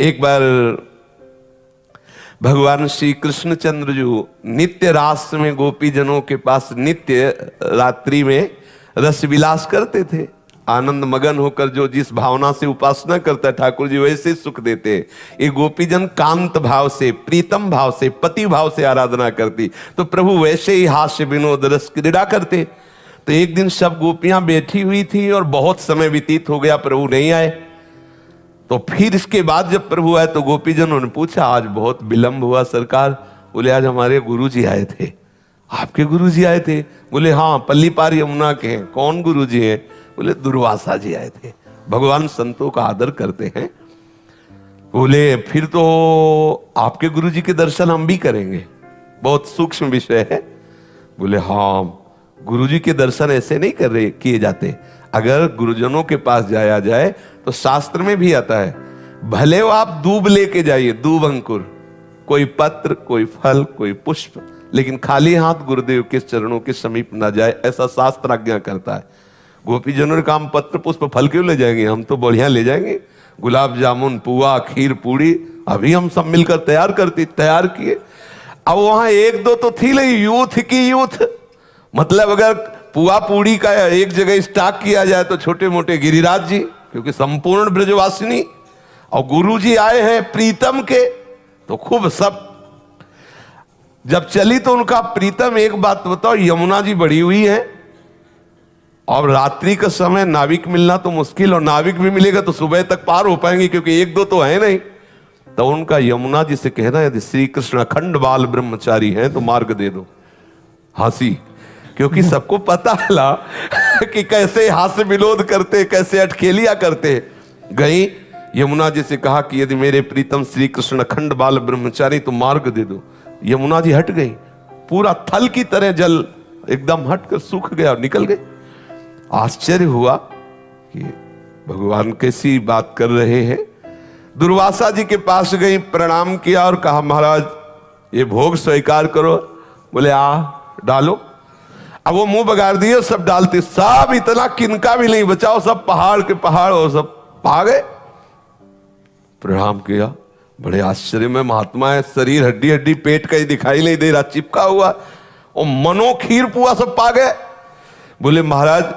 एक बार भगवान श्री कृष्णचंद्र जो नित्य रास में गोपी जनों के पास नित्य रात्रि में रस विलास करते थे, आनंद मगन होकर जो जिस भावना से उपासना करता ठाकुर जी वैसे सुख देते। ये गोपीजन कांत भाव से, प्रीतम भाव से, पति भाव से आराधना करती, तो प्रभु वैसे ही हास्य विनोद रस क्रीड़ा करते। तो एक दिन सब गोपियां बैठी हुई थी और बहुत समय व्यतीत हो गया, प्रभु नहीं आए। तो फिर इसके बाद जब प्रभु आए तो गोपीजनों ने पूछा, आज बहुत विलंब हुआ सरकार। बोले, आज हमारे गुरुजी आए थे। आपके गुरुजी आए थे? बोले, हाँ, पल्ली पार यमुना के हैं। कौन गुरुजी हैं? बोले, दुर्वासा जी आए थे। भगवान संतों का आदर करते हैं। बोले, फिर तो आपके गुरुजी के दर्शन हम भी करेंगे, बहुत सूक्ष्म विषय है। बोले, हाँ, गुरुजी के दर्शन ऐसे नहीं किए जाते। अगर गुरुजनों के पास जाया जाए तो शास्त्र में भी आता है, भले वो आप दूब लेके जाइए, दूब अंकुर, कोई पत्र, कोई फल, कोई पुष्प, लेकिन खाली हाथ गुरुदेव के चरणों के समीप ना जाए, ऐसा शास्त्र आज्ञा करता है। गोपीजनों ने कहा, पत्र पुष्प फल क्यों ले जाएंगे, हम तो बढ़िया ले जाएंगे, गुलाब जामुन, पुआ, खीर, पूड़ी, अभी हम सब मिलकर तैयार किए। अब वहां एक दो तो थी नहीं, यूथ की यूथ, मतलब अगर पुआ पूड़ी का एक जगह स्टॉक किया जाए तो छोटे मोटे गिरिराज जी, क्योंकि संपूर्ण ब्रजवासिनी, और गुरुजी आए हैं प्रीतम के, तो खूब सब जब चली तो उनका प्रीतम, एक बात बताओ, यमुना जी बढ़ी हुई है और रात्रि का समय नाविक मिलना तो मुश्किल, और नाविक भी मिलेगा तो सुबह तक पार हो पाएंगे, क्योंकि एक दो तो है नहीं। तो उनका यमुना जी से कहना, यदि श्री कृष्ण अखंड बाल ब्रह्मचारी हैं तो मार्ग दे दो। हंसी, क्योंकि सबको पता चला कि कैसे हास्य विनोद करते, कैसे अटखेलियां करते। गई यमुना जी से कहा कि यदि मेरे प्रीतम श्री कृष्ण अखंड बाल ब्रह्मचारी तो मार्ग दे दो। यमुना जी हट गई, पूरा थल की तरह जल एकदम हटकर सूख गया और निकल गए। आश्चर्य हुआ कि भगवान कैसी बात कर रहे हैं। दुर्वासा जी के पास गई, प्रणाम किया और कहा, महाराज ये भोग स्वीकार करो। बोले, आ डालो। अब वो मुंह बगाड़ दिए, सब डालते, सब इतना किनका भी नहीं बचाओ, सब पहाड़ के पहाड़ और सब पा गए। प्रणाम किया, बड़े आश्चर्य में महात्मा है, शरीर हड्डी हड्डी, पेट कहीं दिखाई नहीं दे रहा, चिपका हुआ, और मनो खीर पुआ सब पा गए। बोले, महाराज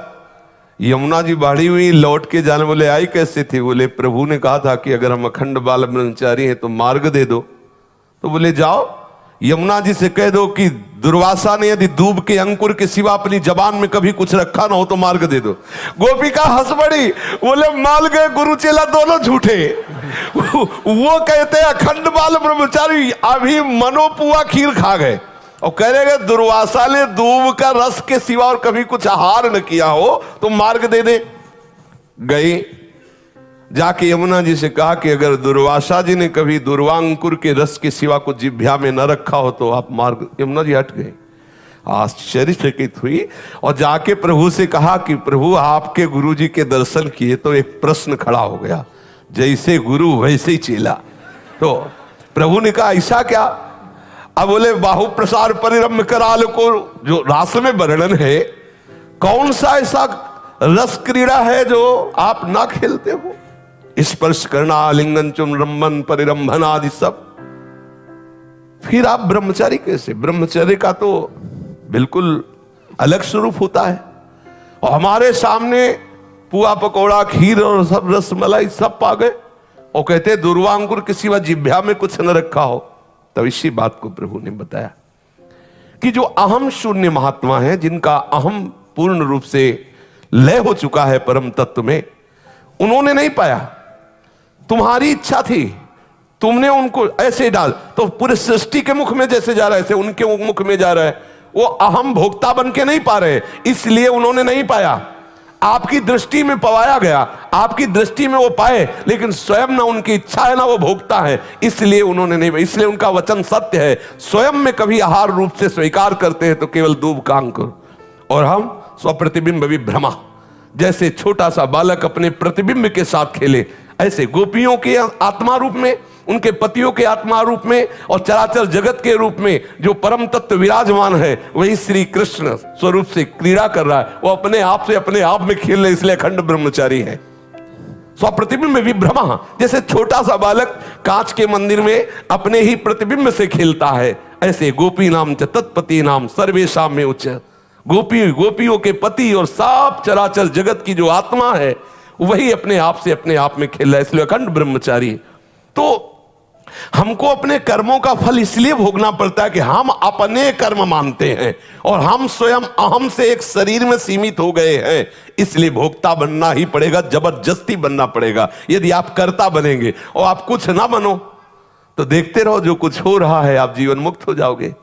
यमुना जी बाढ़ी हुई, लौट के जाने। बोले, आई कैसे थी? बोले, प्रभु ने कहा था कि अगर हम अखंड बाल ब्रह्मचारी हैं तो मार्ग दे दो। तो बोले, जाओ यमुना जी से कह दो कि दुर्वासा ने यदि दूब के अंकुर के सिवा अपनी जबान में कभी कुछ रखा ना हो तो मार्ग दे दो। गोपिका हंस पड़ी, बोले, मान गए गुरु चेला दोनों झूठे। वो कहते हैं अखंड बाल ब्रह्मचारी, अभी मनोपुआ खीर खा गए, और कह रहे दुर्वासा ने दूब का रस के सिवा और कभी कुछ आहार न किया हो तो मार्ग दे दे। गई, जाके यमुना जी से कहा कि अगर दुर्वासा जी ने कभी दुर्वांकुर के रस के सिवा कुछ जिह्वा में न रखा हो तो आप मार्ग। यमुना जी हट गए, आश्चर्यचकित हुई और जाके प्रभु से कहा कि प्रभु आपके गुरु जी के दर्शन किए तो एक प्रश्न खड़ा हो गया, जैसे गुरु वैसे ही चेला। तो प्रभु ने कहा, ऐसा क्या? अब बोले, बाहु प्रसार परिरम्य कराल को जो रास में वर्णन है, कौन सा ऐसा रस क्रीड़ा है जो आप ना खेलते हो? स्पर्श करना, आलिंगन, चुम्बन, परिरंभन आदि सब। फिर आप ब्रह्मचारी कैसे? ब्रह्मचर्य का तो बिल्कुल अलग स्वरूप होता है। और हमारे सामने पुआ पकौड़ा, खीर और सब रसमलाई सब पा गए, और कहते दुर्वांकुर के सिवा जिह्वा में कुछ न रखा हो। तब इसी बात को प्रभु ने बताया कि जो अहम शून्य महात्मा है, जिनका अहम पूर्ण रूप से लय हो चुका है परम तत्व में, उन्होंने नहीं पाया। तुम्हारी इच्छा थी, तुमने उनको ऐसे डाल, तो पूरे सृष्टि के मुख में जैसे जा रहा है ऐसे उनके मुख में जा रहा है। वो अहम भोक्ता बन के नहीं पा रहे, इसलिए उन्होंने नहीं पाया। आपकी दृष्टि में पवाया गया, आपकी दृष्टि में वो पाए, लेकिन स्वयं ना उनकी इच्छा है ना वो भोक्ता है, इसलिए उन्होंने नहीं। इसलिए उनका वचन सत्य है, स्वयं में कभी आहार रूप से स्वीकार करते हैं तो केवल दूब का अंकुर, और हम स्वप्रतिबिंब विभ्रमा, जैसे छोटा सा बालक अपने प्रतिबिंब के साथ खेले, ऐसे गोपियों के आत्मा रूप में, उनके पतियों के आत्मा रूप में, और चराचर जगत के रूप में जो परम तत्व विराजमान है, वही श्री कृष्ण स्वरूप से क्रीड़ा कर रहा है। वो अपने आप में खेल रहे, इसलिए अखंड ब्रह्मचारी है। स्वप्रतिबिंब विभ्रमा, जैसे छोटा सा बालक कांच के मंदिर में अपने ही प्रतिबिंब से खेलता है, ऐसे गोपी नाम च तत्पति नाम सर्वेशाम में उच्च। गोपियों के पति और सब चराचर जगत की जो आत्मा है वही अपने आप से अपने आप में खेल रहा है, इसलिए अखंड ब्रह्मचारी। तो हमको अपने कर्मों का फल इसलिए भोगना पड़ता है कि हम अपने कर्म मानते हैं और हम स्वयं अहम से एक शरीर में सीमित हो गए हैं, इसलिए भोक्ता बनना ही पड़ेगा, जबरदस्ती बनना पड़ेगा। यदि आप कर्ता बनेंगे और आप कुछ ना बनो तो देखते रहो जो कुछ हो रहा है, आप जीवन मुक्त हो जाओगे।